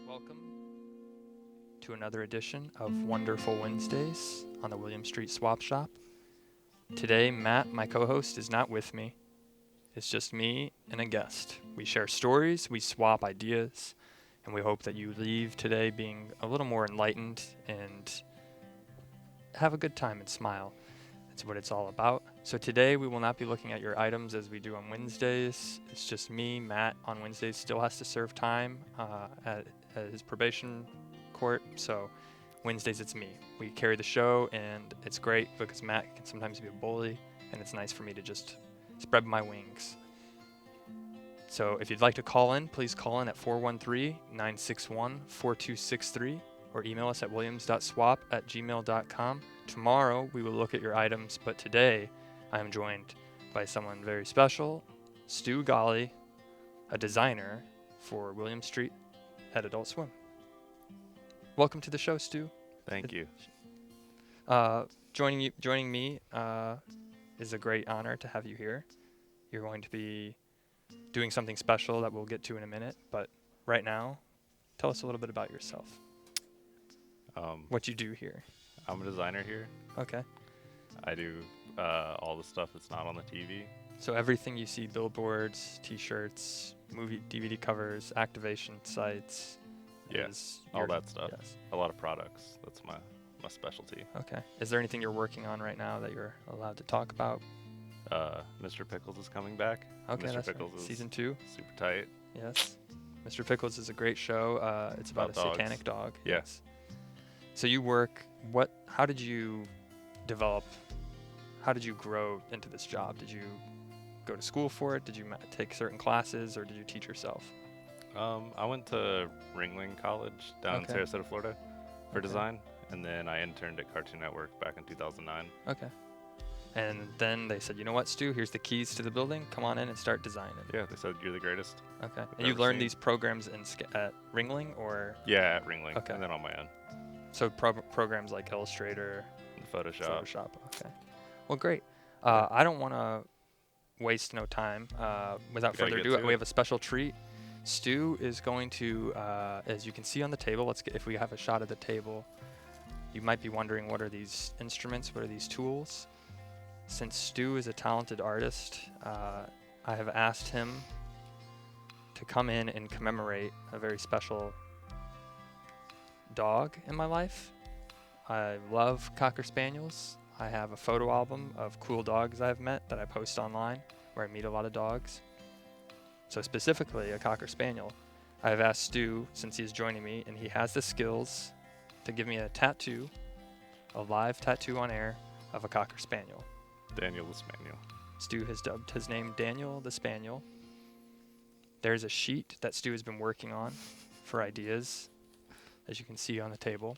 Welcome to another edition of Wonderful Wednesdays on the William Street Swap Shop. Today, Matt, my co-host, is not with me. It's just me and a guest. We share stories, we swap ideas, and we hope that you leave today being a little more enlightened and have a good time and smile. That's what it's all about. So today we will not be looking at your items as we do on Wednesdays. It's just me. Matt on Wednesdays still has to serve time at his probation court. So Wednesdays it's me. We carry the show, and it's great because Matt can sometimes be a bully, and it's nice for me to just spread my wings. So if you'd like to call in, please call in at 413-961-4263 or email us at williams.swap@gmail.com. Tomorrow we will look at your items, but today I am joined by someone very special, Stu Golly, a designer for William Street at Adult Swim. Welcome to the show, Stu. Thank you. Joining me is a great honor to have you here. You're going to be doing something special that we'll get to in a minute, but right now, tell us a little bit about yourself. What you do here. I'm a designer here. Okay. I do all the stuff that's not on the TV. So everything you see, billboards, T-shirts, movie DVD covers, activation sites. Yes, all that stuff. Yes. A lot of products. That's my specialty. Okay. Is there anything you're working on right now that you're allowed to talk about? Mr. Pickles is coming back. Okay, Mr. that's Pickles right. is Season 2. super tight. Yes. Mr. Pickles is a great show. It's about a dogs. satanic dog. Yeah. Yes. So you work. How did you develop? How did you grow into this job? Did you go to school for it? Did you take certain classes, or did you teach yourself? I went to Ringling College down in Sarasota, Florida for design, and then I interned at Cartoon Network back in 2009. Okay. And then they said, you know what, Stu, here's the keys to the building. Come on in and start designing. Yeah, they said you're the greatest. Okay. And you learned these programs at Ringling, or? Yeah, at Ringling. Okay. And then on my own. So programs like Illustrator, Photoshop. Okay. Well, great. I don't want to waste no time. Without further ado, we have a special treat. Stu is going to, as you can see on the table, if we have a shot of the table, you might be wondering, what are these instruments? What are these tools? Since Stu is a talented artist, I have asked him to come in and commemorate a very special dog in my life. I love Cocker Spaniels. I have a photo album of cool dogs I've met that I post online, where I meet a lot of dogs. So specifically a Cocker Spaniel. I have asked Stu, since he's joining me, and he has the skills, to give me a tattoo, a live tattoo on air of a Cocker Spaniel. Daniel the Spaniel. Stu has dubbed his name Daniel the Spaniel. There's a sheet that Stu has been working on for ideas, as you can see on the table.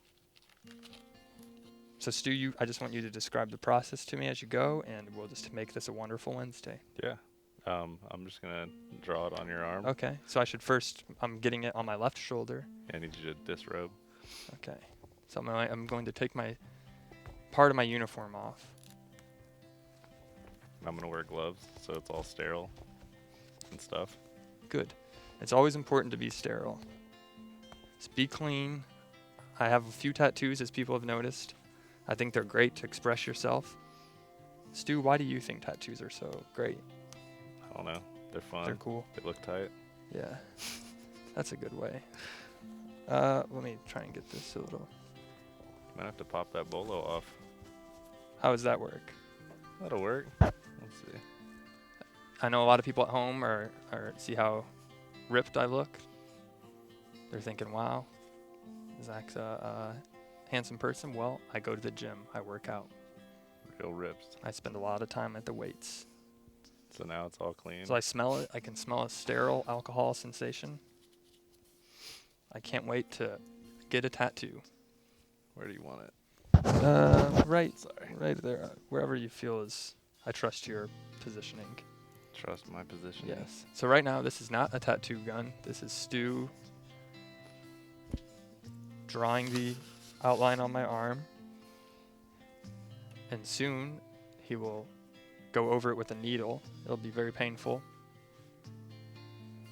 So Stu, I just want you to describe the process to me as you go, and we'll just make this a wonderful Wednesday. Yeah. I'm just going to draw it on your arm. Okay. So I'm getting it on my left shoulder. I need you to disrobe. Okay. So I'm going to take part of my uniform off. I'm going to wear gloves, so it's all sterile and stuff. Good. It's always important to be sterile. Just be clean. I have a few tattoos, as people have noticed. I think they're great to express yourself. Stu, why do you think tattoos are so great? I don't know. They're fun. They're cool. They look tight. Yeah. That's a good way. Let me try and get this a little. Might have to pop that bolo off. How does that work? That'll work. Let's see. I know a lot of people at home are see how ripped I look. They're thinking, wow, Zach's a handsome person. Well, I go to the gym. I work out. Real ripped. I spend a lot of time at the weights. So now it's all clean. So I smell it. I can smell a sterile alcohol sensation. I can't wait to get a tattoo. Where do you want it? Right there. Wherever you feel is. I trust your positioning. Trust my position. Yes. So right now, this is not a tattoo gun. This is Stu drawing the outline on my arm. And soon, he will go over it with a needle. It'll be very painful.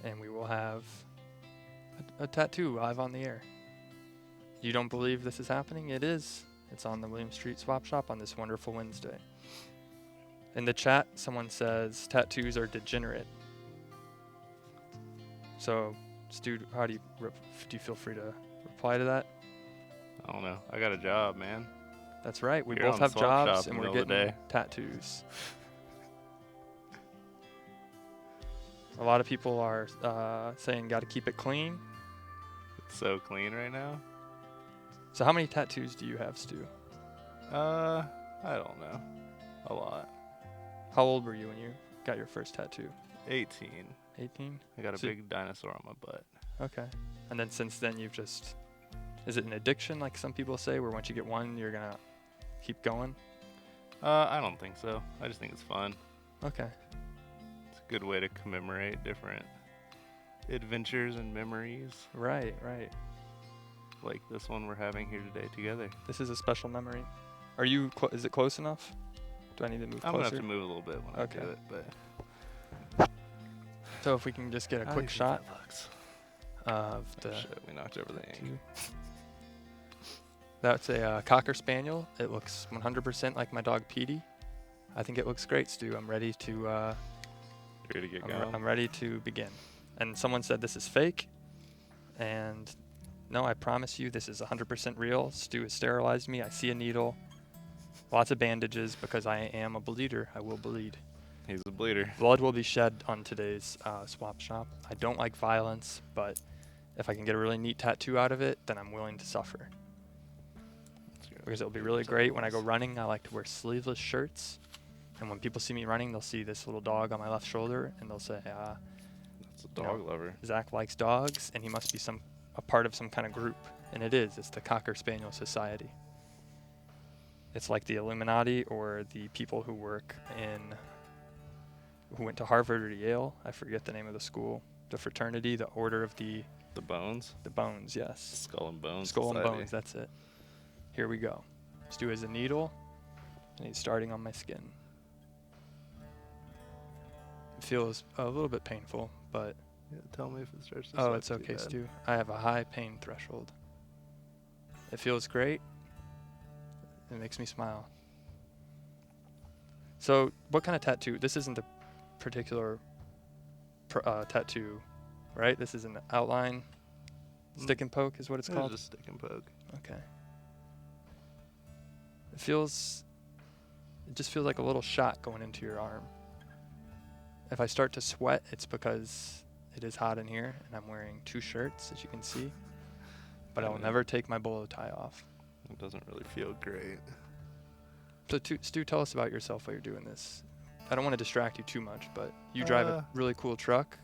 And we will have a tattoo live on the air. You don't believe this is happening? It is. It's on the William Street Swap Shop on this wonderful Wednesday. In the chat, someone says tattoos are degenerate. So, Stu, how do you feel free to reply to that? I don't know. I got a job, man. That's right. We Here both on have Swap jobs Shop in and the we're middle of the getting day. tattoos. A lot of people are saying got to keep it clean. It's so clean right now. So how many tattoos do you have, Stu? I don't know. A lot. How old were you when you got your first tattoo? 18. 18? I got a So- big dinosaur on my butt. Okay. And then since then you've just, is it an addiction like some people say, where once you get one, you're going to keep going? I don't think so. I just think it's fun. Okay. It's a good way to commemorate different adventures and memories, Right. like this one we're having here today together. This is a special memory. Are you, is it close enough? Do I need to move I'm gonna closer? have to move a little bit when Okay. I do it, but So if we can just get a how do quick you think shot that looks? of Oh, the shit, we knocked over the ink. tattoo. That's a Cocker Spaniel. It looks 100% like my dog Petey. I think it looks great, Stu. I'm ready to You ready to get going? I'm ready to begin. And someone said this is fake. And no, I promise you this is 100% real. Stu has sterilized me. I see a needle. Lots of bandages because I am a bleeder. I will bleed. He's a bleeder. Blood will be shed on today's swap shop. I don't like violence, but if I can get a really neat tattoo out of it, then I'm willing to suffer. Because it'll be really great when I go running. I like to wear sleeveless shirts. And when people see me running, they'll see this little dog on my left shoulder, and they'll say, That's a dog lover. Zach likes dogs, and he must be a part of some kind of group. And it is. It's the Cocker Spaniel Society. It's like the Illuminati or the people who went to Harvard or Yale. I forget the name of the school. The fraternity, the Order of the The bones? Bones, yes. Skull and Bones. Skull and Society. Bones, that's it. Here we go. Stu has a needle, and he's starting on my skin. It feels a little bit painful, but Yeah, tell me if it starts to oh, suck it's too okay, bad. Stu. I have a high pain threshold. It feels great. It makes me smile. So, what kind of tattoo? This isn't the particular tattoo, right? This is an outline. Stick and poke is what it's Yeah, called. just stick and poke. Okay. It just feels like a little shot going into your arm. If I start to sweat, it's because it is hot in here and I'm wearing 2 shirts, as you can see. But I will Yeah. never take my bolo tie off. It doesn't really feel great. So, Stu, tell us about yourself while you're doing this. I don't want to distract you too much, but you drive a really cool truck.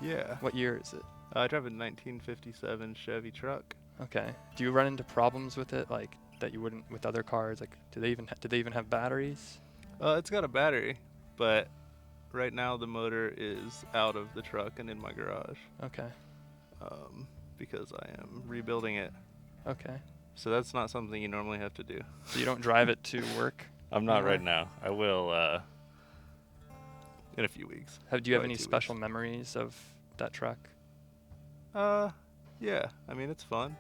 Yeah. What year is it? I drive a 1957 Chevy truck. Okay. Do you run into problems with it, like that you wouldn't with other cars? Like, do they even have batteries? It's got a battery, but right now the motor is out of the truck and in my garage Okay. because I am rebuilding it. Okay. So that's not something you normally have to do. So you don't drive it to work? I'm not anymore? right now. I will in a few weeks. Do you have Probably any 2 special weeks. memories of that truck? Yeah. I mean, it's fun.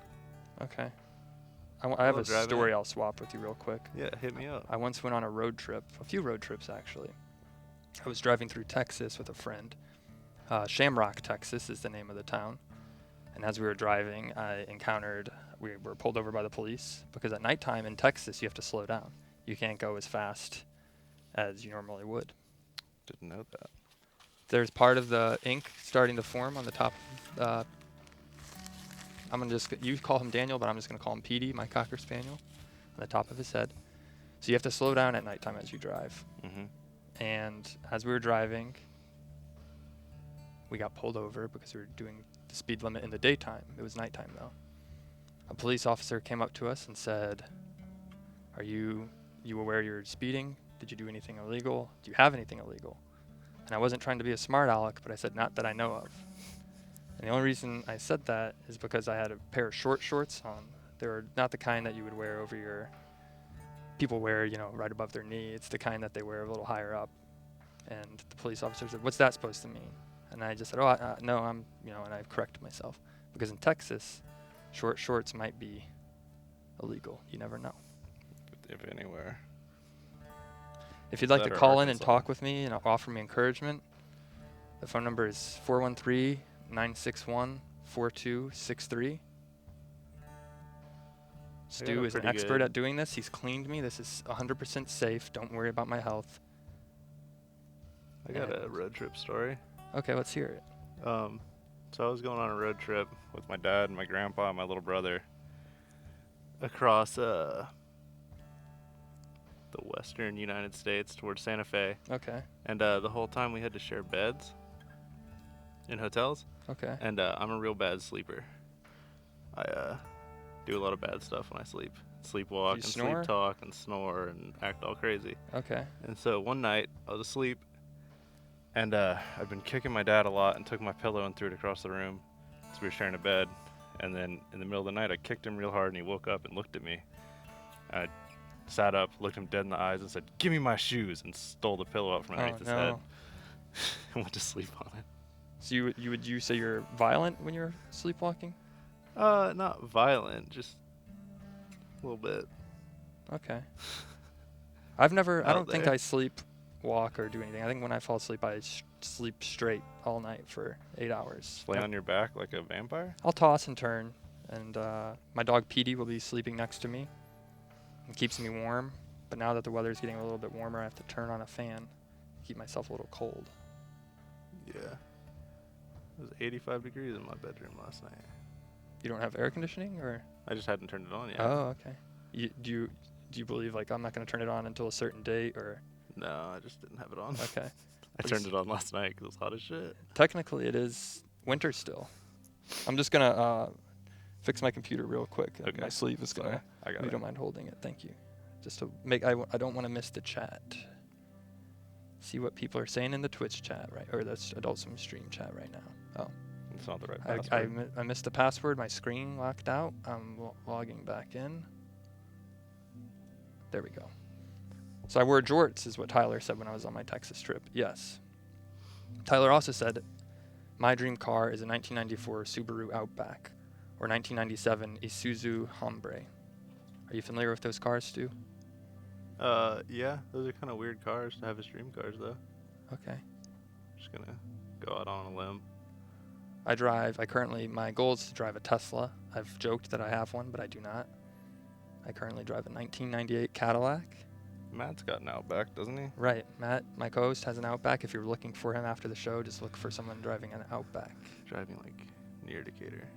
Okay. I have a love driving story it. I'll swap with you real quick. Yeah, hit me up. I once went on a road trip, a few road trips actually. I was driving through Texas with a friend. Shamrock, Texas is the name of the town. And as we were driving, we were pulled over by the police because at nighttime in Texas, you have to slow down. You can't go as fast as you normally would. Didn't know that. There's part of the ink starting to form on the top of you call him Daniel, but I'm just going to call him Petey, my Cocker Spaniel, on the top of his head. So you have to slow down at nighttime as you drive. Mm-hmm. And as we were driving, we got pulled over because we were doing the speed limit in the daytime. It was nighttime, though. A police officer came up to us and said, "Are you aware you're speeding? Did you do anything illegal? Do you have anything illegal?" And I wasn't trying to be a smart aleck, but I said, "Not that I know of." And the only reason I said that is because I had a pair of short shorts on. They were not the kind that you would wear over people wear, right above their knee. It's the kind that they wear a little higher up. And the police officer said, "What's that supposed to mean?" And I just said, "Oh, no, I'm," and I corrected myself. because in Texas, short shorts might be illegal. You never know. If anywhere. If you'd like to That or call in and Arkansas. talk with me and offer me encouragement, the phone number is 413-961-4263. Stu a is an pretty expert good- at doing this. He's cleaned me. This is 100% safe. Don't worry about my health. I got a And- road trip story. Okay, let's hear it. So I was going on a road trip With my dad, my grandpa, and my little brother. across the western United States towards Santa Fe, Okay, and the whole time we had to share beds in hotels. okay. And I'm a real bad sleeper. I do a lot of bad stuff when I sleep. Sleepwalk You and snore? sleep talk and snore and act all crazy. Okay. And so one night I was asleep. And I'd been kicking my dad a lot and took my pillow and threw it across the room. So we were sharing a bed. And then in the middle of the night, I kicked him real hard and he woke up and looked at me. I sat up, looked him dead in the eyes and said, "Give me my shoes," and stole the pillow out from underneath his head no. and went to sleep on it. So you say you're violent when you're sleepwalking? Not violent, just a little bit. Okay. I Out don't think there. I sleepwalk or do anything. I think when I fall asleep, I sleep straight all night for 8 hours. Lay on your back like a vampire? I'll toss and turn, and my dog Petey will be sleeping next to me. It keeps me warm, but now that the weather's getting a little bit warmer, I have to turn on a fan to keep myself a little cold. Yeah. It was 85 degrees in my bedroom last night. You don't have air conditioning, or? I just hadn't turned it on yet. Oh, okay. Do you believe like I'm not going to turn it on until a certain date, or? No, I just didn't have it on. Okay. I turned it on last night because it was hot as shit. Technically, it is winter still. I'm just gonna fix my computer real quick. Okay. My sleeve is Sorry, gonna. I If got you it. don't mind holding it, thank you. Just to make, I don't want to miss the chat. See what people are saying in the Twitch chat, right? Or the Adult Swim stream chat right now. It's not the right I password. I missed the password. My screen locked out. I'm logging back in. There we go. So I wore jorts, is what Tyler said when I was on my Texas trip. Yes. Tyler also said, my dream car is a 1994 Subaru Outback or 1997 Isuzu Hombre. Are you familiar with those cars, Stu? Yeah, those are kind of weird cars to have as dream cars, though. Okay. Just gonna go out on a limb. My goal is to drive a Tesla. I've joked that I have one, but I do not. I currently drive a 1998 Cadillac. Matt's got an Outback, doesn't he? Right, Matt, my co-host, has an Outback. If you're looking for him after the show, just look for someone driving an Outback. Driving like near Decatur.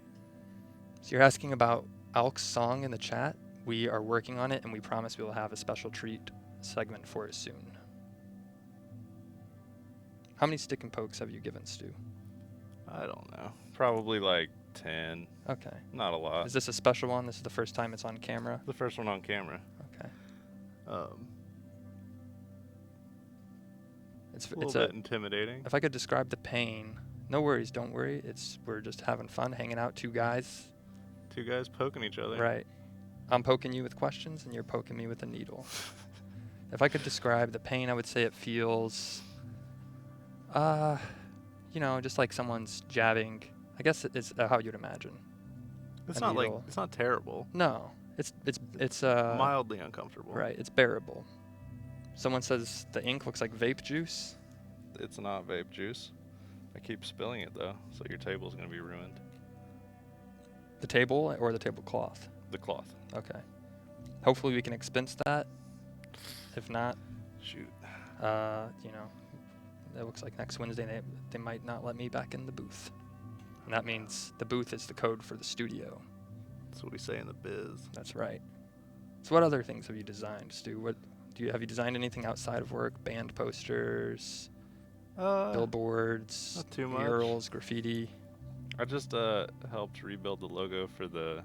So you're asking about Alk's song in the chat. We are working on it, and we promise we will have a special treat segment for it soon. How many stick and pokes have you given, Stu? I don't know. Probably like 10. Okay. Not a lot. Is this a special one? This is the first time it's on camera? The first one on camera. Okay. A It's little bit intimidating. If I could describe the pain, no worries, don't worry. We're just having fun, hanging out, two guys. Two guys poking each other. Right. I'm poking you with questions, and you're poking me with a needle. If I could describe the pain, I would say it feels, just like someone's jabbing. I guess it's how you'd imagine. It's A not like needle. it's not terrible. No, it's Mildly uncomfortable. right. It's bearable. Someone says the ink looks like vape juice. It's not vape juice. I keep spilling it though, so your table's gonna be ruined. The table or the tablecloth. The cloth. Okay. Hopefully we can expense that. If not, Shoot. it looks like next Wednesday they might not let me back in the booth. And that means the booth is the code for the studio. That's what we say in the biz. That's right. So what other things have you designed, Stu? Have you designed anything outside of work? Band posters, billboards, not too much. murals, graffiti? I just helped rebuild the logo for the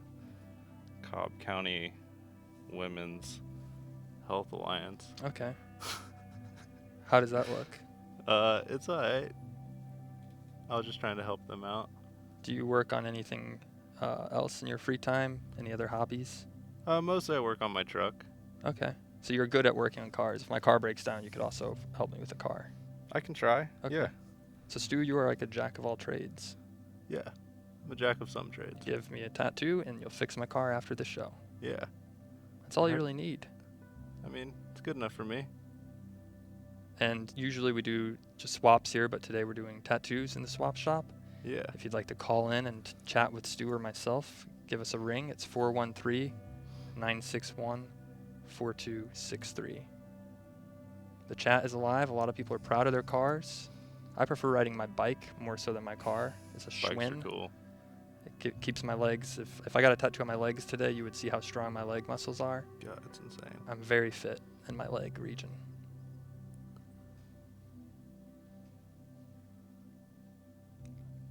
Cobb County Women's Health Alliance. Okay. How does that look? It's alright. I was just trying to help them out. Do you work on anything else in your free time? Any other hobbies? Mostly I work on my truck. Okay. So you're good at working on cars. If my car breaks down, you could also help me with the car. I can try. Okay. Yeah. So Stu, you are like a jack of all trades. Yeah. I'm a jack of some trades. Give me a tattoo, and you'll fix my car after the show. Yeah. That's all you Right. really need. I mean, it's good enough for me. And usually we do just swaps here, but today we're doing tattoos in the swap shop. Yeah. If you'd like to call in and chat with Stu or myself, give us a ring. It's 413-961-4263. The chat is alive. A lot of people are proud of their cars. I prefer riding my bike more so than my car. It's a Bikes are Schwinn. cool. It keeps my legs. If I got a tattoo on my legs today, you would see how strong my leg muscles are. God, it's insane. I'm very fit in my leg region.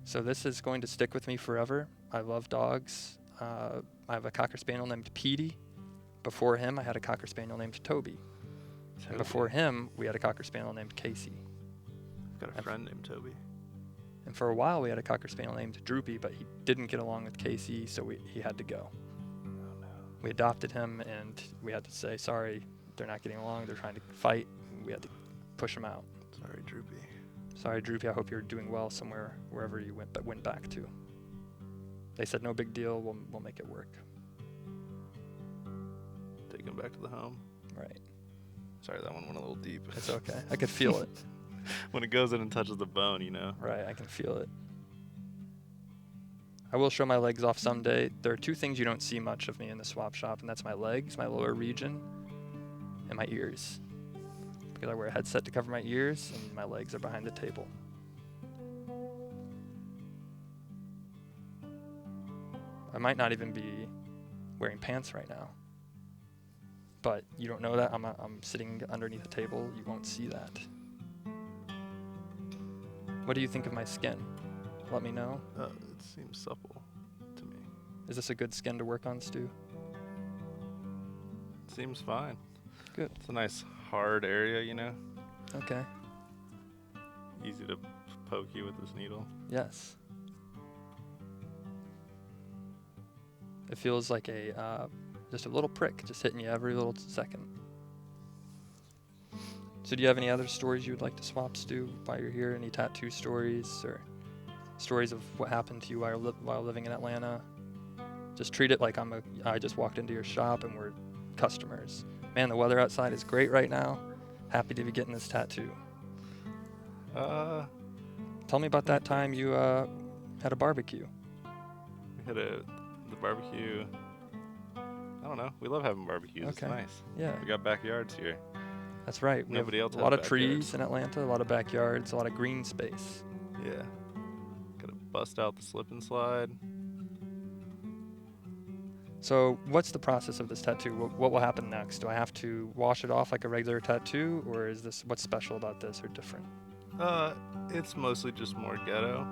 So this is going to stick with me forever. I love dogs. I have a Cocker Spaniel named Petey. Before him, I had a Cocker Spaniel named Toby. And before him, we had a Cocker Spaniel named Casey. I've got a friend named Toby. And for a while, we had a Cocker Spaniel named Droopy, but he didn't get along with Casey, so he had to go. Oh no. We adopted him, and we had to say, sorry, they're not getting along. They're trying to fight. We had to push him out. Sorry, Droopy. Sorry, Droopy. I hope you're doing well somewhere, wherever you went back to. They said, no big deal. We'll make it work. Take him back to the home. Right. Sorry, that one went a little deep. It's okay. I could feel it. When it goes in and touches the bone, you know. Right. I can feel it. I will show my legs off someday. There are two things you don't see much of me in the swap shop, and that's my legs, my lower region, and my ears. Because I wear a headset to cover my ears, and my legs are behind the table. I might not even be wearing pants right now. But you don't know that. I'm sitting underneath a table. You won't see that. What do you think of my skin? Let me know. It seems supple to me. Is this a good skin to work on, Stu? Seems fine. Good. It's a nice hard area, you know. Okay. Easy to poke you with this needle. Yes. It feels like just a little prick, just hitting you every little second. So do you have any other stories you would like to swap, Stu, while you're here? Any tattoo stories or stories of what happened to you while living in Atlanta? Just treat it like I just walked into your shop and we're customers. Man, the weather outside is great right now. Happy to be getting this tattoo. Tell me about that time you had a barbecue. We had the barbecue. I don't know. We love having barbecues. Okay. It's nice. Yeah, We got backyards here. that's right. We Nobody have else a lot has of trees backyards. in Atlanta, a lot of backyards, a lot of green space. Yeah. Gotta bust out the slip and slide. So what's the process of this tattoo? What will happen next? Do I have to wash it off like a regular tattoo, or what's special about this or different? It's mostly just more ghetto,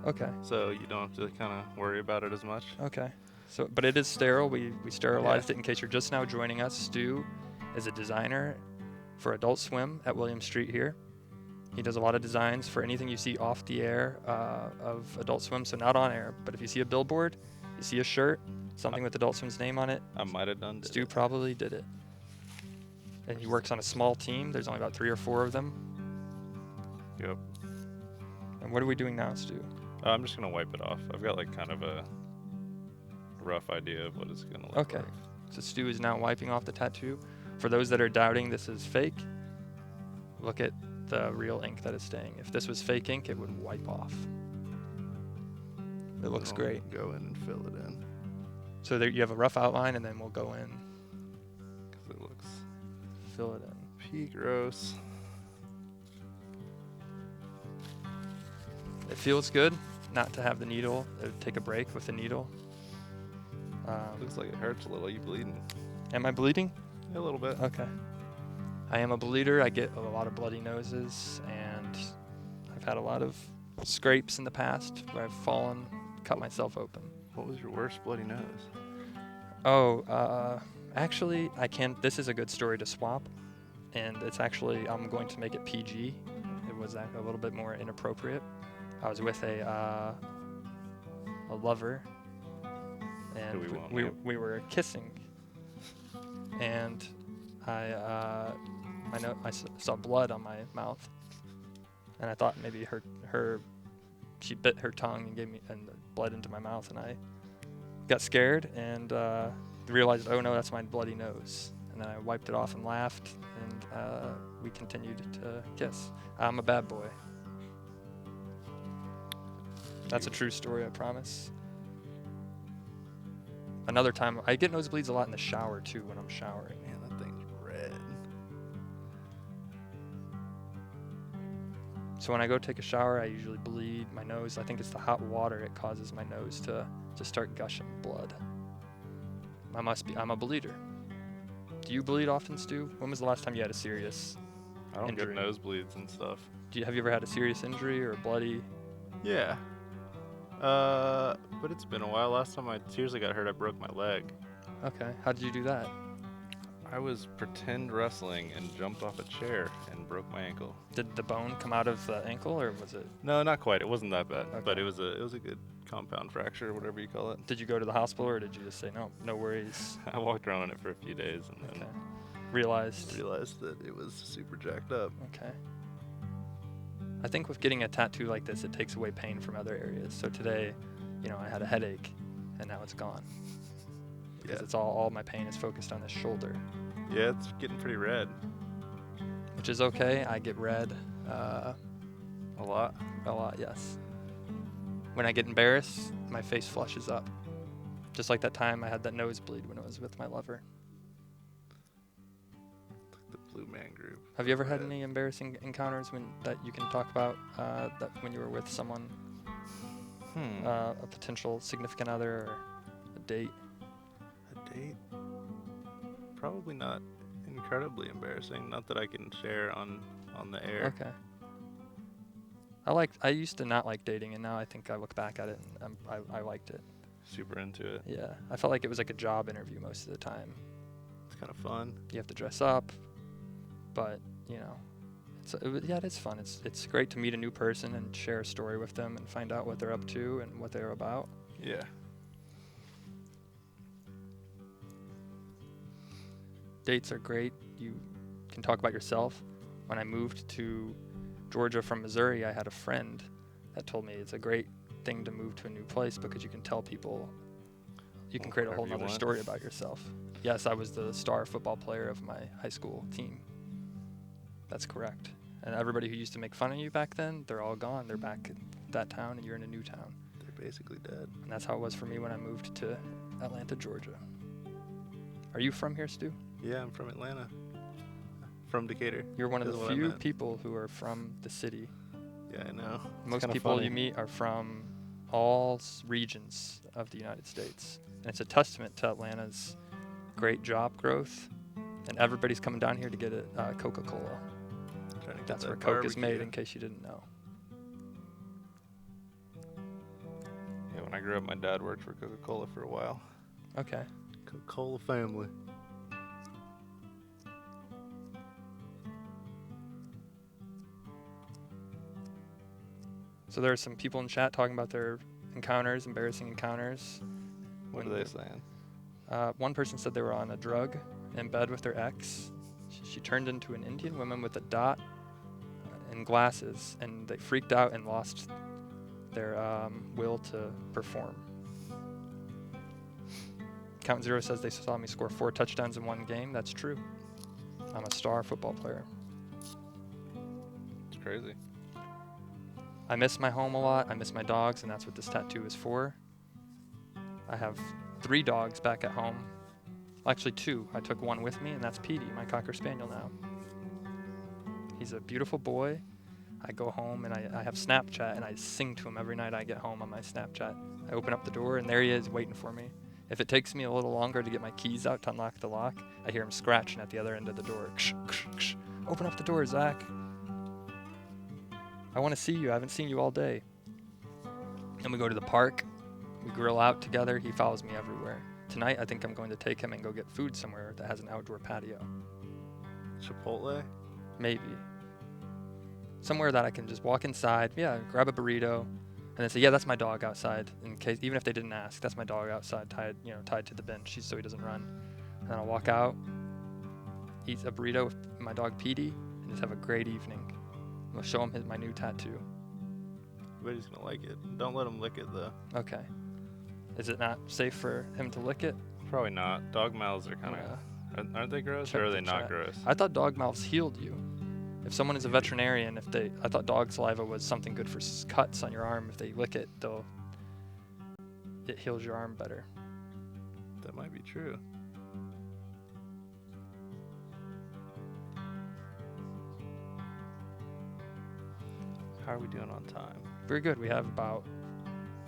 Okay, so you don't have to kind of worry about it as much. okay. So, but it is sterile. We sterilized it in case you're just now joining us. Stu is a designer for Adult Swim at William Street here. He does a lot of designs for anything you see off the air of Adult Swim, so not on air. But if you see a billboard, you see a shirt, something with Adult Swim's name on it, I might have done Stu it. probably did it. And he works on a small team. There's only about 3 or 4 of them. Yep. And what are we doing now, Stu? I'm just gonna wipe it off. I've got like kind of a rough idea of what it's gonna look Okay. like. So Stu is now wiping off the tattoo. For those that are doubting this is fake, look at the real ink that is staying. If this was fake ink, it would wipe off. It looks I'll great. Go in and fill it in So there you have a rough outline, and then we'll go in, because it looks fill it in. pea gross. It feels good not to have the needle, take a break with the needle. Looks like it hurts a little. Are you bleeding? Am I bleeding? A little bit. Okay. I am a bleeder. I get a lot of bloody noses, and I've had a lot of scrapes in the past where I've fallen, cut myself open. What was your worst bloody nose? Oh, actually, this is a good story to swap, and it's actually, I'm going to make it PG. It was a little bit more inappropriate. I was with a lover, and we won't we, name. we were kissing, and I saw blood on my mouth, and I thought maybe her she bit her tongue and gave me and bled into my mouth, and I got scared and realized, oh no, that's my bloody nose. And then I wiped it off and laughed, and we continued to kiss. I'm a bad boy. That's a true story, I promise. Another time, I get nosebleeds a lot in the shower too when I'm showering. Man, that thing's red. So when I go take a shower, I usually bleed my nose. I think it's the hot water. It causes my nose to start gushing blood. I'm a bleeder. Do you bleed often, Stu? When was the last time you had a serious I don't injury? get nosebleeds and stuff. Have you ever had a serious injury or bloody? Yeah. But it's been a while. Last time I seriously got hurt, I broke my leg. Okay. How did you do that? I was pretend wrestling and jumped off a chair and broke my ankle. Did the bone come out of the ankle, or was it? No, not quite. It wasn't that bad, but Okay. it was a good compound fracture, whatever you call it. Did you go to the hospital, or did you just say no worries? I walked around on it for a few days and then Okay. Realized. Realized that it was super jacked up. Okay. I think with getting a tattoo like this, it takes away pain from other areas. So today, I had a headache, and now it's gone. Because Yeah. it's all my pain is focused on this shoulder, Yeah, it's getting pretty red. which is okay. I get red a lot. a lot, yes. When I get embarrassed, my face flushes up. Just like that time I had that nosebleed when I was with my lover. The Blue Man Group. Have you ever had Red. any embarrassing encounters that you can talk about that when you were with someone, a potential significant other or a date? A date? Probably not incredibly embarrassing. Not that I can share on the air. Okay. I used to not like dating, and now I think I look back at it and I liked it. Super into it. Yeah, I felt like it was like a job interview most of the time. It's kind of fun. You have to dress up, but it is fun. It's great to meet a new person and share a story with them and find out what they're up to and what they're about. Yeah. Dates are great. You can talk about yourself. When I moved to Georgia from Missouri, I had a friend that told me it's a great thing to move to a new place because you can tell people, you can create a Whatever whole you nother want. story about yourself. Yes, I was the star football player of my high school team. That's correct. And everybody who used to make fun of you back then, they're all gone. They're back in that town and you're in a new town. They're basically dead. And that's how it was for me when I moved to Atlanta, Georgia. Are you from here, Stu? Yeah, I'm from Atlanta. From Decatur. You're one of Is the what I few meant. people who are from the city. Yeah, I know. Most kinda people funny. you meet are from all regions of the United States. And it's a testament to Atlanta's great job growth. And everybody's coming down here to get a Coca-Cola. Trying to get That's that where Coke is made, barbecue. in case you didn't know. Yeah, when I grew up, my dad worked for Coca-Cola for a while. Okay. Coca-Cola family. So there are some people in chat talking about their encounters, embarrassing encounters. What When are they the- saying? One person said they were on a drug in bed with their ex. She turned into an Indian woman with a dot and glasses, and they freaked out and lost their will to perform. Count Zero says they saw me score 4 touchdowns in one game. That's true. I'm a star football player. It's crazy. I miss my home a lot. I miss my dogs, and that's what this tattoo is for. I have 3 dogs back at home. Actually 2. I took one with me, and that's Petey, my Cocker Spaniel now. He's a beautiful boy. I go home, and I have Snapchat, and I sing to him every night I get home on my Snapchat. I open up the door, and there he is waiting for me. If it takes me a little longer to get my keys out to unlock the lock, I hear him scratching at the other end of the door. Ksh, ksh, ksh. Open up the door, Zach. I want to see you. I haven't seen you all day. Then we go to the park. We grill out together. He follows me everywhere. Tonight, I think I'm going to take him and go get food somewhere that has an outdoor patio. Chipotle? Maybe. Somewhere that I can just walk inside, grab a burrito, and then say, yeah, that's my dog outside. In case, even if they didn't ask, that's my dog outside, tied to the bench, so he doesn't run. And then I'll walk out, eat a burrito with my dog Petey, and just have a great evening. I'll show him my new tattoo. Everybody's gonna like it. Don't let him lick it though. Okay. Is it not safe for him to lick it? Probably not. Dog mouths are kind of, aren't they gross, Check or are the they not chat. gross? I thought dog mouths healed you. If someone is a veterinarian, I thought dog saliva was something good for cuts on your arm. If they lick it, it heals your arm better. That might be true. How are we doing on time? Very good. We have about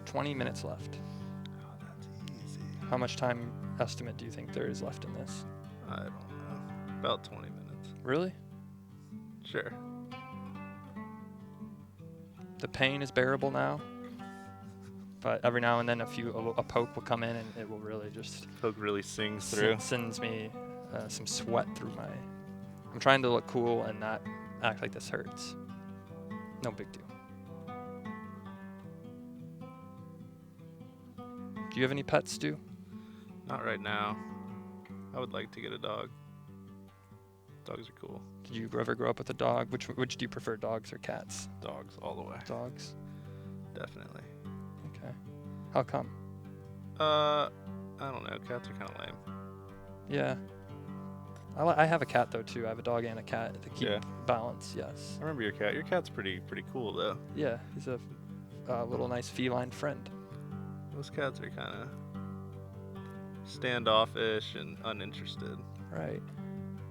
20 minutes left. Oh, that's easy. How much time estimate do you think there is left in this? I don't know. About 20 minutes. Really? Sure. The pain is bearable now, but every now and then a poke will come in and it will really just Poke really sings through. sends me some sweat through my. I'm trying to look cool and not act like this hurts. No big deal. Do you have any pets, Stu? Not right now. I would like to get a dog. Dogs are cool. Did you ever grow up with a dog? Which do you prefer, dogs or cats? Dogs all the way. Dogs. Definitely. Okay. How come? I don't know. Cats are kind of lame. Yeah. I have a cat though too. I have a dog and a cat to keep Yeah. balance. Yes. I remember your cat. Your cat's pretty cool though. Yeah, he's a little nice feline friend. Those cats are kind of standoffish and uninterested. Right.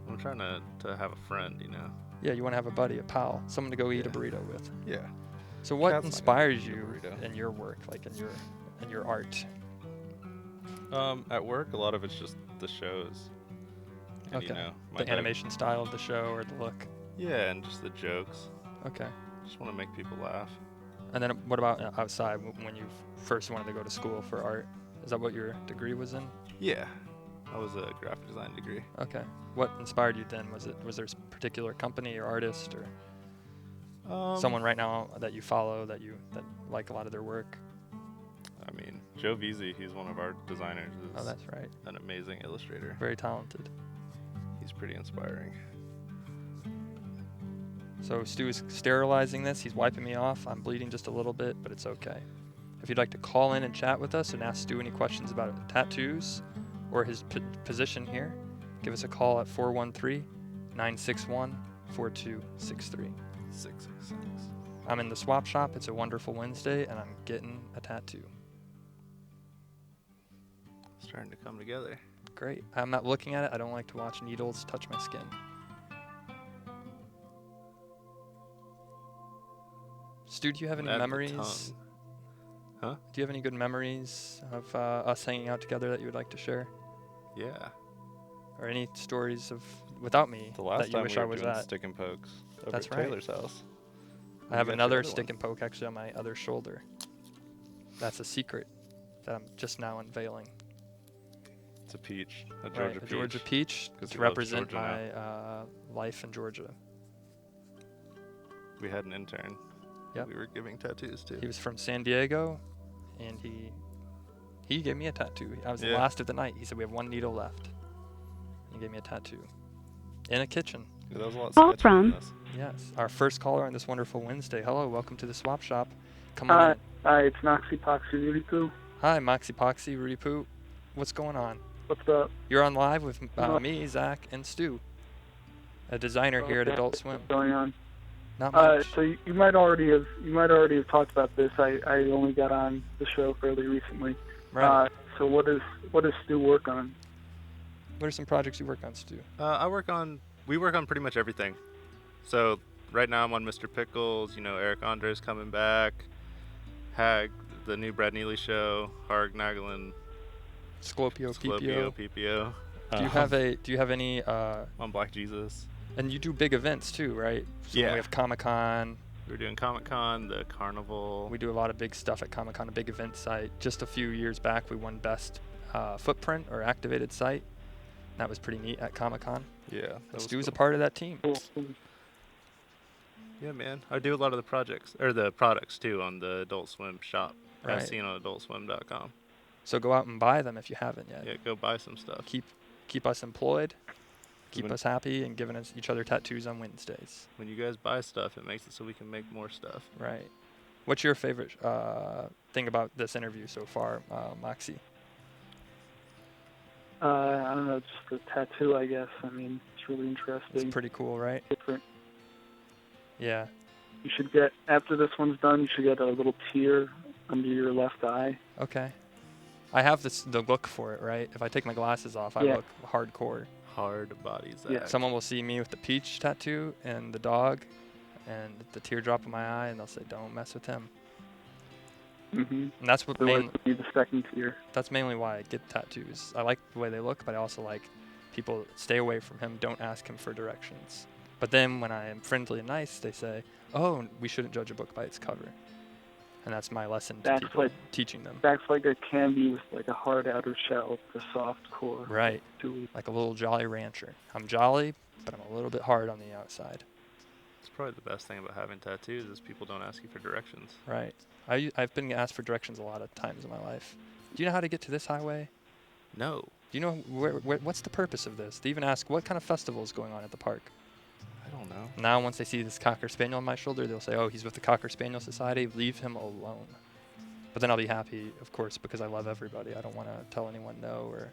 I'm trying to have a friend, you know. Yeah, you want to have a buddy, a pal, someone to go eat a Yeah. burrito with. Yeah. So what Cat's not gonna inspires eat a you burrito. in your work, like in your art? At work, a lot of it's just the shows. And, you Okay. know, my The dad- animation style of the show or the look. Yeah, and just the jokes. Okay. Just want to make people laugh. And then what about outside when you first wanted to go to school for art? Is that what your degree was in? Yeah. I was a graphic design degree. Okay. What inspired you then? Was there a particular company or artist or someone right now that you follow that like a lot of their work? I mean, Joe Veazey, he's one of our designers. Is Oh, that's right. an amazing illustrator. Very talented. He's pretty inspiring. So Stu is sterilizing this. He's wiping me off. I'm bleeding just a little bit, but it's okay. If you'd like to call in and chat with us and ask Stu any questions about tattoos or his position here, give us a call at 413-961-4263. 666. I'm in the swap shop. It's a wonderful Wednesday, and I'm getting a tattoo. Starting to come together. Great. I'm not looking at it. I don't like to watch needles touch my skin. Stu, do you have any Add the memories? tongue. Huh? Do you have any good memories of us hanging out together that you would like to share? Yeah. Or any stories of without me The last that you time wish we I were was doing at? stick and pokes over That's at right. Taylor's house. I have You got your another other stick one. and poke actually on my other shoulder. That's a secret that I'm just now unveiling. It's a peach, a Right, Georgia a peach. Georgia peach 'Cause to he loves represent Georgia my now. life in Georgia. We had an intern. Yep. We were giving tattoos to. He was from San Diego, and he gave me a tattoo. I was the Yeah. last of the night. He said, "We have one needle left." He gave me a tattoo in a kitchen. Yeah, that was a lot Call sketchier than from- this. Yes, our first caller on this wonderful Wednesday. Hello, welcome to the swap shop. Come Hi, on. it's Noxy Poxy Rudy Poo. Hi, Moxie Poxy, Rudy Poo. What's going on? What's up? You're on live with Hello. me, Zach, and Stu, a designer here at Okay, Adult Swim. What's going on? Not much. So you might already have talked about this. I only got on the show fairly recently. Right. So what does Stu work on? What are some projects you work on, Stu? We work on pretty much everything. So right now I'm on Mr. Pickles. You know, Eric Andre's coming back. Hag, the new Brad Neely show. Harg Nagelin, Sclopio, Sclopio, PPO. PPO. Do you have any On Black Jesus. and you do big events too, right? So Yeah. we have Comic-Con. We were doing Comic Con, the Carnival. We do a lot of big stuff at Comic-Con, a big event site. Just a few years back, we won Best Footprint or Activated Site. That was pretty neat at Comic-Con. Yeah. that was Stu's a cool. part of that team. Cool. Yeah, man. I do a lot of the products too on the Adult Swim shop. Right. As seen on adultswim.com. So go out and buy them if you haven't yet. Yeah, go buy some stuff. Keep us employed, keep When- us happy, and giving each other tattoos on Wednesdays. When you guys buy stuff, it makes it so we can make more stuff. Right. What's your favorite thing about this interview so far, Moxie? I don't know, just the tattoo, I guess. I mean, it's really It's interesting. pretty cool, right? Different. Yeah. You should get, after this one's done, you should get a little tear under your left eye. Okay. I have the look for it, right? If I take my glasses off, I Yeah. look hardcore. Hard body Zach. Yeah. Someone will see me with the peach tattoo and the dog and the teardrop in my eye, and they'll say, "Don't mess with him." Mm-hmm. And that's what Otherwise, it'll be the second tear. that's mainly why I get tattoos. I like the way they look, but I also like people stay away from him. Don't ask him for directions. But then when I am friendly and nice, they say, "Oh, we shouldn't judge a book by its cover." And that's my lesson to That's people, like- teaching them. That's like a candy with like a hard outer shell, the soft core. Right. Chewy. Like a little Jolly Rancher. I'm jolly, but I'm a little bit hard on the outside. It's probably the best thing about having tattoos is people don't ask you for directions. Right. I've been asked for directions a lot of times in my life. Do you know how to get to this highway? No. Do you know what's the purpose of this? They even ask what kind of festival is going on at the park. I don't know. Now, once they see this Cocker Spaniel on my shoulder, they'll say, "Oh, he's with the Cocker Spaniel Society. Leave him alone." But then I'll be happy, of course, because I love everybody. I don't want to tell anyone no. Or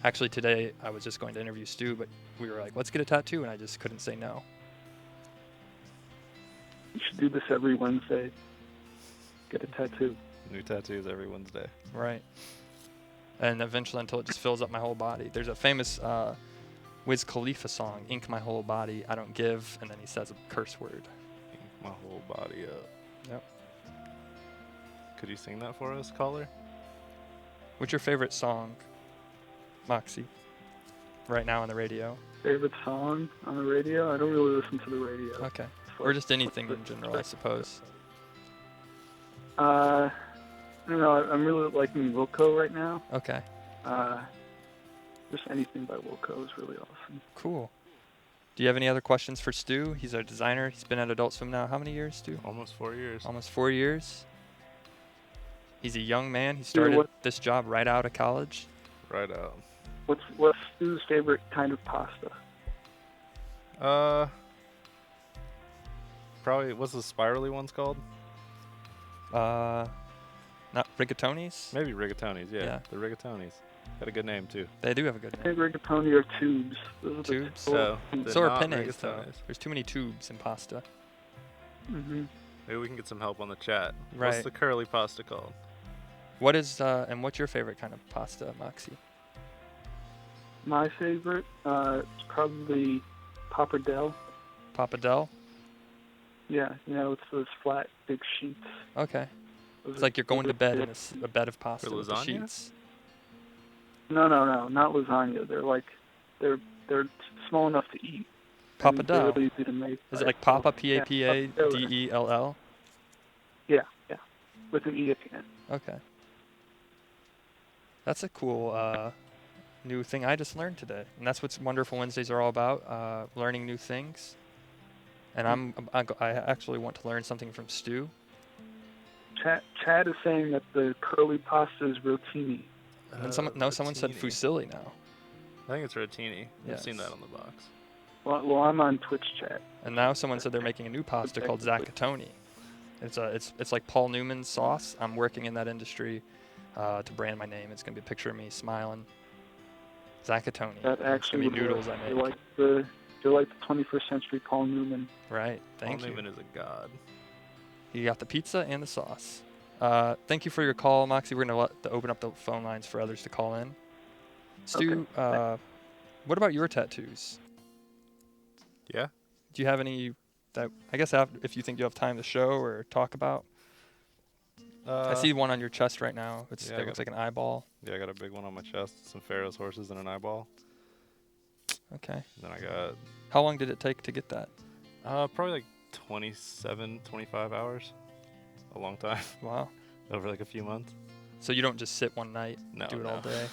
actually, today I was just going to interview Stu, but we were like, "Let's get a tattoo," and I just couldn't say no. You should do this every Wednesday. Get a tattoo. New tattoos every Wednesday. Right. And eventually, until it just fills up my whole body. There's a famous Wiz Khalifa song, "Ink My Whole Body, I Don't Give," and then he says a curse word. Ink my whole body up. Yep. Could you sing that for us, caller? What's your favorite song, Moxie? Right now on the radio. Favorite song on the radio? I don't really listen to the radio. Okay. Or just anything in general, I suppose. I don't know. I'm really liking Wilco right now. Okay. Just anything by Wilco is really awesome. Cool. Do you have any other questions for Stu? He's our designer. He's been at Adult Swim now. How many years, Stu? Almost 4 years. Almost 4 years. He's a young man. He started what- this job right out of college. Right out. What's Stu's favorite kind of pasta? Probably, what's the spirally ones called? Not rigatonis? Maybe rigatonis, yeah. Yeah. The rigatonis. Got a good name, too. They do have a good I name. think rigatoni or tubes. Those are the Tubes? two. So, Mm-hmm. So are not penne, though. rigatonis. There's too many tubes in pasta. Maybe we can get some help on the chat. Right. What's the curly pasta called? What is, and what's your favorite kind of pasta, Moxie? My favorite is probably pappardelle. Pappardelle? Yeah, it's those flat, big sheets. Okay. Those It's are- like you're going those to are bed good. in a bed of pasta For with the lasagna? sheets. No, not lasagna. They're like they're small enough to eat. and they're Pappardelle. really easy to make. Is by it like itself. Papa, Yeah, pappardelle. P-A-P-A-D-E-L-L? Yeah, with an E at the end. Okay. That's a cool new thing I just learned today. And that's what Wonderful Wednesdays are all about, learning new things. And I actually want to learn something from Stu. Chad is saying that the curly pasta is rotini. And then someone said rotini. fusilli now. I think it's rotini. I've seen Yes. that on the box. Well, I'm on Twitch chat. And now someone said they're making a new pasta called Zacatoni. It's like Paul Newman's sauce. I'm working in that industry to brand my name. It's gonna be a picture of me smiling. Zacatoni. That It's gonna actually be noodles I You're make. like the 21st century Paul Newman. Right. Thank Paul you. Newman is a god. You got the pizza and the sauce. Thank you for your call, Moxie. We're gonna open up the phone lines for others to call in. Stu, what about your tattoos? Yeah. Do you have any that I guess if you think you have time to show or talk about? I see one on your chest right now. It I looks like an eyeball. Yeah, I got a big one on my chest, some Pharaoh's horses, and an eyeball. Okay. Then I got How long did it take to get that? probably like 27, 25 hours. A long time. Wow. Over like a few months. So you don't just sit one night, No, do it no. all day.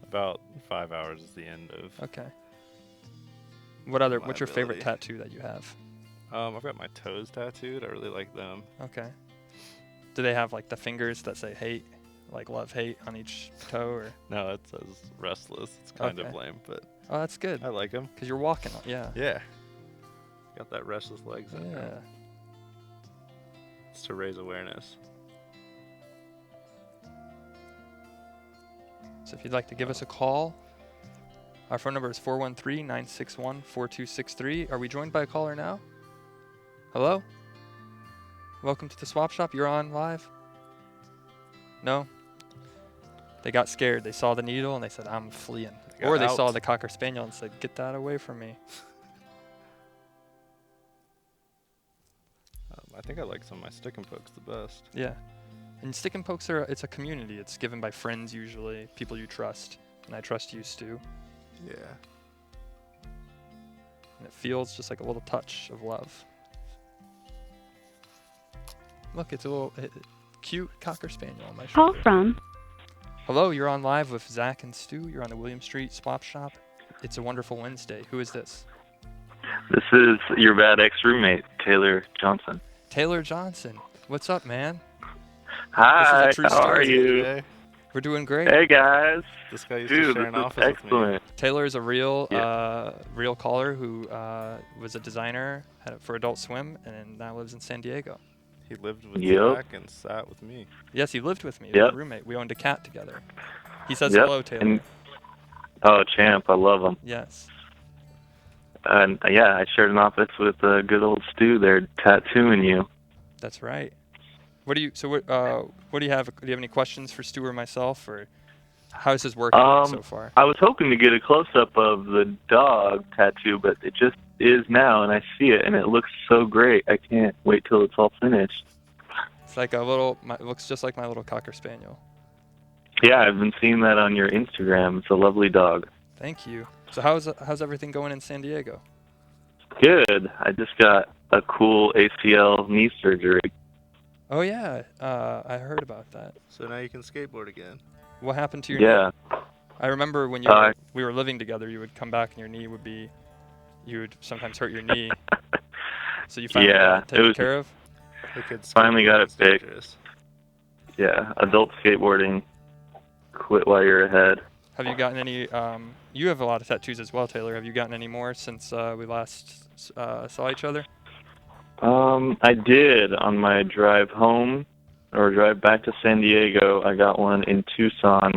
About 5 hours is the end of. Okay. What's your favorite Liability. tattoo that you have? I've got my toes tattooed. I really like them. Okay. Do they have like the fingers that say hate, like love hate on each toe, or? No, it says restless. It's kind of Okay. lame, but Oh, that's good. I like them. Cause you're walking. Yeah. Yeah. Got that restless leg syndrome. Yeah. It's to raise awareness. So if you'd like to give us a call, our phone number is 413-961-4263. Are we joined by a caller now? Hello? Welcome to the Swap Shop. You're on live? No? They got scared. They saw the needle and they said, I'm fleeing. Got Or they saw out. the Cocker Spaniel and said, get that away from me. I think I like some of my stick and pokes the best. Yeah. And stick and pokes it's a community. It's given by friends usually, people you trust. And I trust you, Stu. Yeah. And it feels just like a little touch of love. Look, it's a little cute Cocker Spaniel on my Call shoulder. from Hello, you're on live with Zach and Stu. You're on the William Street Swap Shop. It's a wonderful Wednesday. Who is this? This is your bad ex-roommate, Taylor Johnson. Taylor Johnson. What's up, man? Hi, This is a true how are story. you? Hey, We're doing great. Hey, guys. this guy used Dude, to share this an is office with me. excellent. Taylor is a real Yeah. real caller who was a designer for Adult Swim and now lives in San Diego. He lived with Yep. Zach and sat with me. Yes, he lived with me. He was Yep. a roommate. We owned a cat together. He says Yep, hello, Taylor. and- Oh, champ, I love him. Yes. And yeah, I shared an office with good old Stu there, tattooing you. That's right. What do you what do you have? Do you have any questions for Stu or myself, or how's his work going so far? I was hoping to get a close-up of the dog tattoo, but it just is now, and I see it, and it looks so great. I can't wait till it's all finished. It's like a little. It looks just like my little Cocker Spaniel. Yeah, I've been seeing that on your Instagram. It's a lovely dog. Thank you. So how's everything going in San Diego? Good. I just got a cool ACL knee surgery. Oh yeah, I heard about that. So now you can skateboard again. What happened to your knee? Yeah. I remember when we were living together, you would come back and your knee would be, you would sometimes hurt your knee. So you finally Yeah, got it it taken was- care of? The kids Finally got it skateboarding's fixed. dangerous. Yeah, adult skateboarding. Quit while you're ahead. Have you gotten any, you have a lot of tattoos as well, Taylor. Have you gotten any more since we last saw each other? I did on my drive home or drive back to San Diego. I got one in Tucson.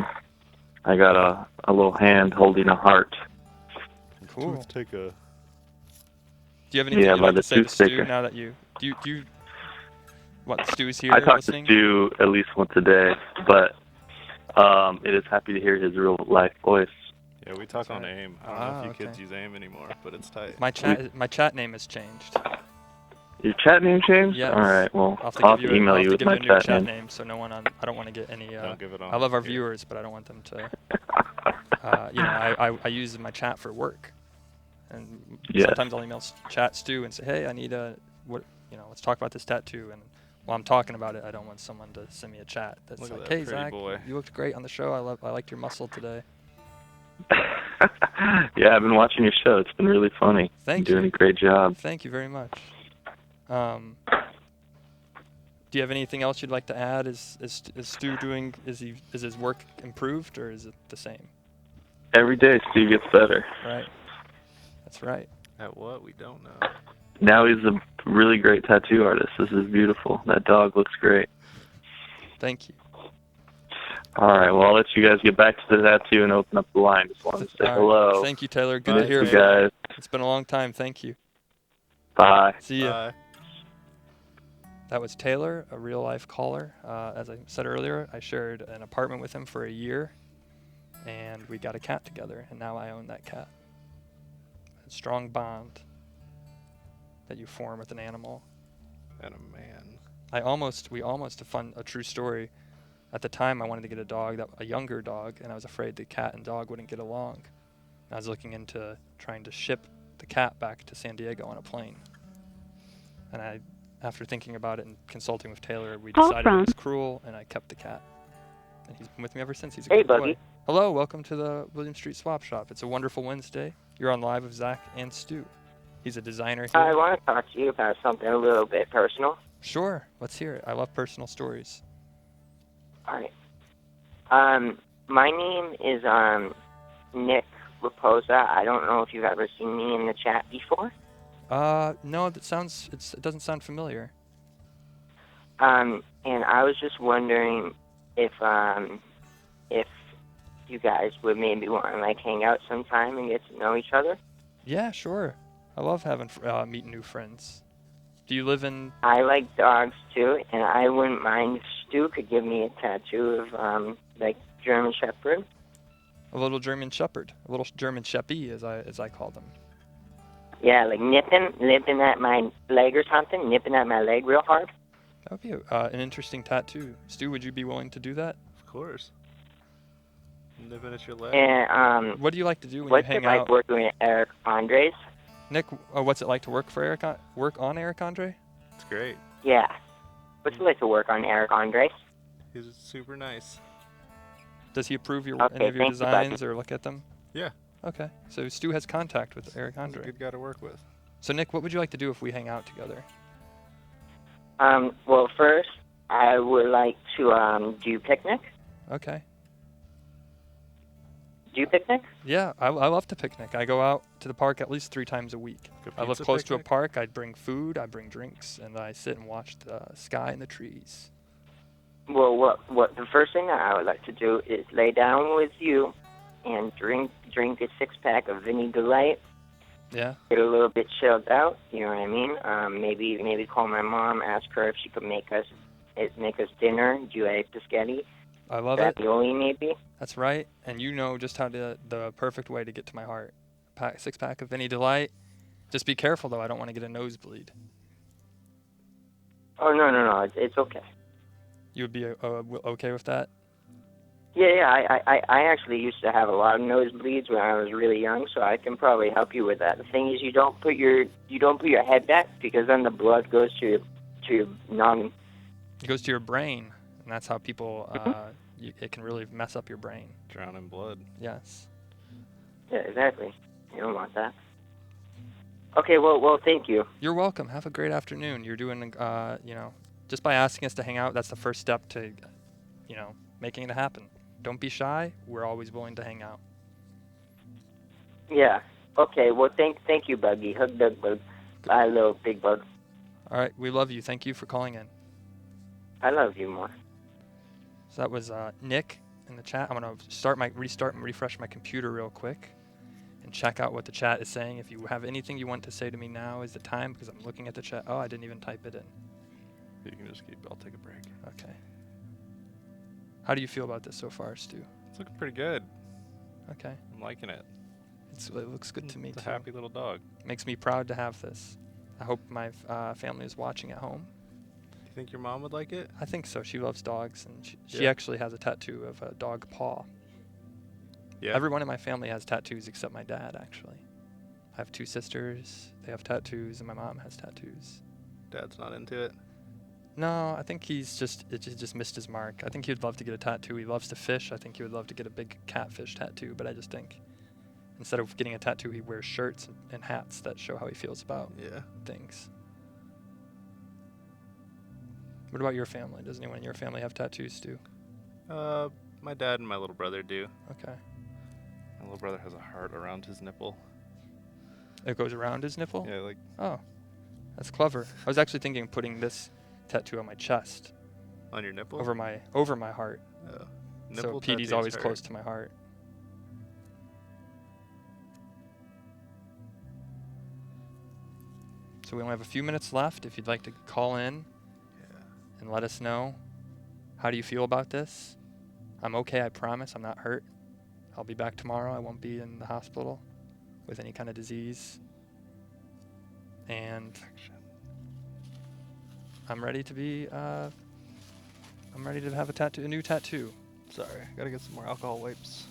I got a little hand holding a heart. Cool. Let's take a. Do you have anything Yeah, you'd by like the to say to tooth Stu sticker. now that you what, Stu's here I talk listening? to Stu at least once a day, but it is happy to hear his real life voice. Yeah, we talk That's on right. AIM. I don't know if you okay. kids use AIM anymore, but it's tight. My chat name has changed. Your chat name changed? Yes. All right, well, I'll have to I'll have give to you email I'll you have with to my give you a new chat name. name so no one on. I don't want to get any. Don't give it on. I love our here. viewers, but I don't want them to. I use my chat for work, and Yes. sometimes I'll email chat Stu and say, hey, I need let's talk about this tattoo. And while I'm talking about it, I don't want someone to send me a chat that's Look at like, that hey pretty Zach, boy. you looked great on the show. I liked your muscle today. Yeah, I've been watching your show. It's been really funny. Thank You're doing you. a great job. Thank you very much. Do you have anything else you'd like to add? Is Stu doing? Is his work improved or is it the same? Every day, Stu gets better. Right. That's right. At what? We don't know. Now he's a really great tattoo artist. This is beautiful. That dog looks great. Thank you. All right, well, I'll let you guys get back to the tattoo and open up the line. Just wanted to say All right. hello. Thank you, Taylor. Good Bye, to hear you from you. guys. It's been a long time. Thank you. Bye. See ya. Bye. That was Taylor, a real life caller. As I said earlier, I shared an apartment with him for a year, and we got a cat together, and now I own that cat. A strong bond that you form with an animal. And a man. A true story. At the time, I wanted to get a younger dog, and I was afraid the cat and dog wouldn't get along. I was looking into trying to ship the cat back to San Diego on a plane. And after thinking about it and consulting with Taylor, we Call decided it from- was cruel, and I kept the cat. And he's been with me ever since. He's a Hey, good boy. buddy. Hello, welcome to the William Street Swap Shop. It's a wonderful Wednesday. You're on live with Zach and Stu. He's a designer here. I want to talk to you about something a little bit personal. Sure, let's hear it. I love personal stories. All right. My name is Nick Raposa. I don't know if you've ever seen me in the chat before. No, it doesn't sound familiar. And I was just wondering if you guys would maybe want to like hang out sometime and get to know each other. Yeah, sure. I love meeting new friends. Do you live in? I like dogs too, and I wouldn't mind if Stu could give me a tattoo of like German Shepherd. A little German Shepherd, a little German Sheppy, as I call them. Yeah, like nipping at my leg or something, nipping at my leg real hard. That would be an interesting tattoo. Stu, would you be willing to do that? Of course. Nipping at your leg. And What do you like to do when you what's hang it like out? working with Eric Andres? Nick, what's it like to work on Eric Andre? It's great. Yeah. What's it like to work on Eric Andres? He's super nice. Does he approve any Okay, of your thank you, buddy. designs or look at them? Yeah. Okay, so Stu has contact with Eric He's a Andre. good guy to work with. So Nick, what would you like to do if we hang out together? Well, first, I would like to do picnic. Okay. Do you picnic? Yeah, I love to picnic. I go out to the park at least 3 times a week. Like a I live pizza close to a picnic? park. I bring food, I bring drinks, and I sit and watch the sky and the trees. Well, what the first thing that I would like to do is lay down with you and drink a 6-pack of Vinny Delight. Yeah. Get a little bit chilled out. You know what I mean? Maybe call my mom, ask her if she could make us dinner, do a spaghetti, I love it. ravioli maybe. That's right. And you know just how the perfect way to get to my heart. 6-pack of Vinny Delight. Just be careful though. I don't want to get a nosebleed. Oh no, it's okay. You would be okay with that? Yeah. I actually used to have a lot of nosebleeds when I was really young, so I can probably help you with that. The thing is, you don't put your head back because then the blood goes to your lung. It goes to your brain, and that's how people. It can really mess up your brain. Drown in blood. Yes. Yeah, exactly. You don't want that. Okay, well, thank you. You're welcome. Have a great afternoon. You're doing, just by asking us to hang out, that's the first step to, making it happen. Don't be shy. We're always willing to hang out. Yeah. Okay. Well, thank you, Buggy. Hug, Doug, Bug. Bye, little big bug. All right. We love you. Thank you for calling in. I love you more. So that was Nick in the chat. I'm going to restart and refresh my computer real quick and check out what the chat is saying. If you have anything you want to say to me, now is the time, because I'm looking at the chat. Oh, I didn't even type it in. You can just I'll take a break. Okay. How do you feel about this so far, Stu? It's looking pretty good. Okay. I'm liking it. It looks good to me, It's a too. happy little dog. Makes me proud to have this. I hope my family is watching at home. Do you think your mom would like it? I think so. She loves dogs, and she Yeah. actually has a tattoo of a dog paw. Yeah. Everyone in my family has tattoos except my dad, actually. I have 2 sisters. They have tattoos, and my mom has tattoos. Dad's not into it. No, I think it just missed his mark. I think he'd love to get a tattoo. He loves to fish. I think he would love to get a big catfish tattoo, but I just think instead of getting a tattoo, he wears shirts and hats that show how he feels about Yeah. things. What about your family? Does anyone in your family have tattoos, Stu? My dad and my little brother do. Okay. My little brother has a heart around his nipple. It goes around his nipple? Yeah, like Oh, that's clever. I was actually thinking of putting this tattoo on my chest, On your nipple? over my heart. Oh. So Nipple Petey's tattoos always hurt. close to my heart. So we only have a few minutes left. If you'd like to call in and let us know, how do you feel about this? I'm okay, I promise. I'm not hurt. I'll be back tomorrow. I won't be in the hospital with any kind of disease. And I'm ready to be, I'm ready to have a new tattoo. sorry, gotta get some more alcohol wipes.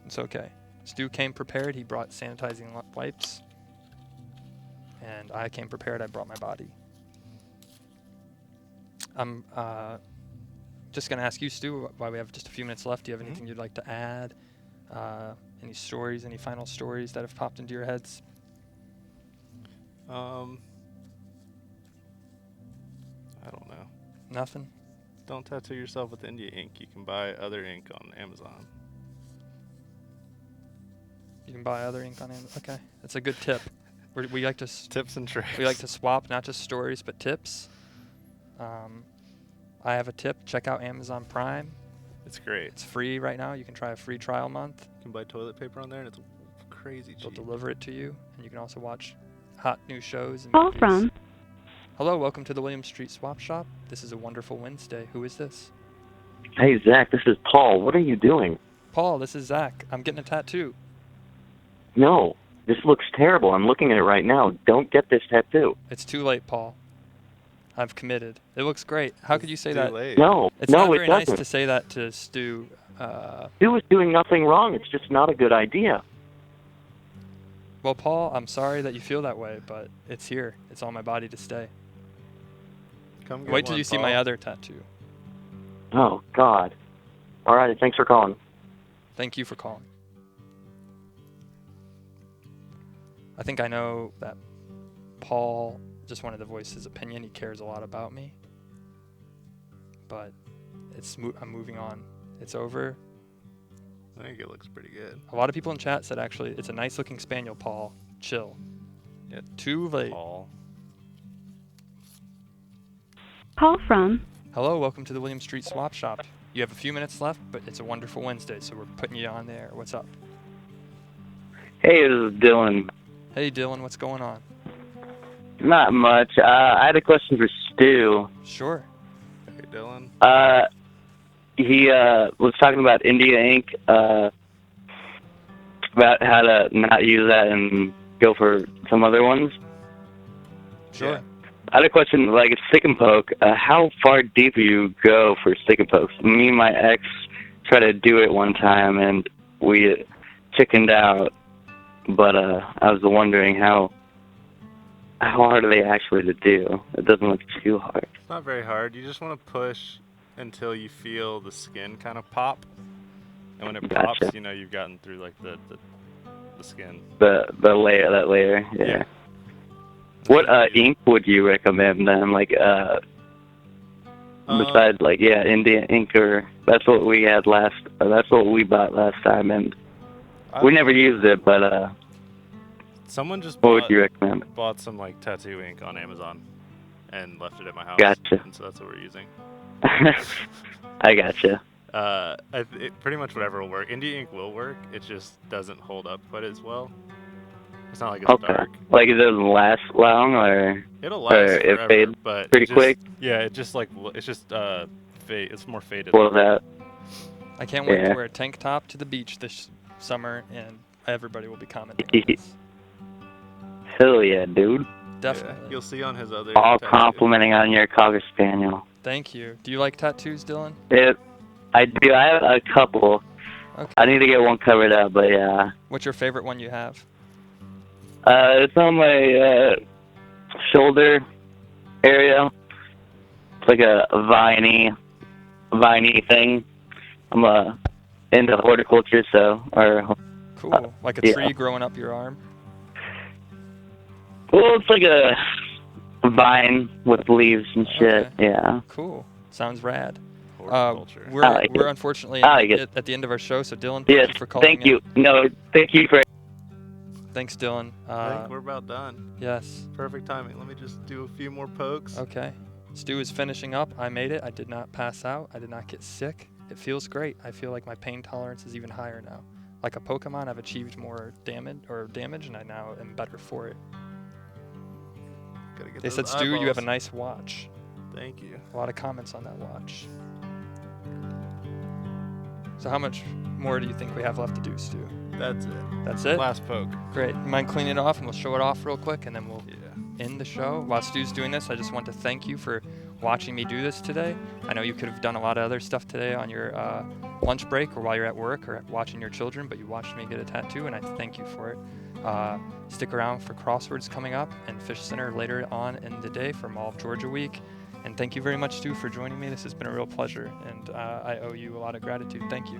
It's okay. Stu came prepared. He brought sanitizing wipes. And I came prepared. I brought my body. I'm just going to ask you, Stu, while we have just a few minutes left, do you have anything you'd like to add? Any stories, any final stories that have popped into your heads? I don't know. Nothing? Don't tattoo yourself with India ink. You can buy other ink on Amazon. You can buy other ink on Amazon? Okay. That's a good tip. We like to Tips and tricks. we like to swap not just stories but tips. I have a tip. Check out Amazon Prime. It's great. It's free right now. You can try a free trial month. You can buy toilet paper on there, and it's crazy They'll cheap. deliver it to you, and you can also watch hot new shows. And Call movies. from Hello, welcome to the William Street Swap Shop. This is a wonderful Wednesday. Who is this? Hey, Zach, this is Paul. What are you doing? Paul, this is Zach. I'm getting a tattoo. No, this looks terrible. I'm looking at it right now. Don't get this tattoo. It's too late, Paul. I've committed. It looks great. How could you say Too that? late. No, It's no, not it very nice doesn't. to say that to Stu. Stu is doing nothing wrong. It's just not a good idea. Well, Paul, I'm sorry that you feel that way, but it's here. It's on my body to stay. Come get Wait till one, you see my Paul. other tattoo. Oh, God. All right, thanks for calling. Thank you for calling. I think I know that Paul just wanted to voice his opinion. He cares a lot about me. But I'm moving on. It's over. I think it looks pretty good. A lot of people in chat said actually it's a nice looking spaniel, Paul. Chill. Yeah. Too late. Paul. Call from Hello, welcome to the William Street Swap Shop. You have a few minutes left, but it's a wonderful Wednesday, so we're putting you on there. What's up? Hey, this is Dylan. Hey, Dylan, what's going on? Not much. I had a question for Stu. Sure. Hey, Dylan. He was talking about India Ink, about how to not use that and go for some other ones. Sure. Yeah. I had a question, like a stick and poke. How far deep do you go for stick and pokes? Me and my ex tried to do it one time, and we chickened out. But I was wondering how hard are they actually to do? It doesn't look too hard. It's not very hard. You just want to push until you feel the skin kind of pop. And when it Gotcha. pops, you know you've gotten through like the skin. The layer, that layer. Yeah. Yeah. What ink would you recommend then? Like besides like India ink, or that's what we had last. That's what we bought last time, and we never used it. But Someone just what would you recommend? bought some like tattoo ink on Amazon and left it at my house. Gotcha. And so that's what we're using. I gotcha. Pretty much whatever will work. India ink will work. It just doesn't hold up quite as well. It's not like it's Okay. dark. Like it doesn't last long, or It'll Or last it forever, fades but pretty it just, quick? Yeah, it just like it's just fade. It's more faded. what was that? I can't wait Yeah. to wear a tank top to the beach this summer, and everybody will be commenting on this. Hell yeah, dude! Definitely. You'll see on his other. All tattoo. complimenting on your Cocker Spaniel. Thank you. Do you like tattoos, Dylan? I do. I have a couple. Okay. I need to get one covered up, but yeah. What's your favorite one you have? It's on my shoulder area. It's like a viney thing. I'm into horticulture, Cool. Like a yeah. tree growing up your arm? well, it's like a vine with leaves and shit. Okay. Yeah. Cool. Sounds rad. Horticulture. We're I like we're it. unfortunately I like it. at the end of our show, so Dylan, thank Yes. you for calling Thank in. you. No, thank you for. Thanks, Dylan. I think we're about done. Yes. Perfect timing. Let me just do a few more pokes. Okay. Stu is finishing up. I made it. I did not pass out. I did not get sick. It feels great. I feel like my pain tolerance is even higher now. Like a Pokemon, I've achieved more damage, and I now am better for it. Gotta get They said, those Stu, you have a eyeballs. nice watch. Thank you. A lot of comments on that watch. So how much more do you think we have left to do, Stu? That's it. That's it? Last poke. Great. You mind cleaning it off, and we'll show it off real quick, and then we'll Yeah. end the show. While Stu's doing this, I just want to thank you for watching me do this today. I know you could have done a lot of other stuff today on your lunch break or while you're at work or watching your children, but you watched me get a tattoo, and I thank you for it. Stick around for Crosswords coming up and Fish Center later on in the day for Mall of Georgia Week. And thank you very much, Stu, for joining me. This has been a real pleasure, and I owe you a lot of gratitude. Thank you.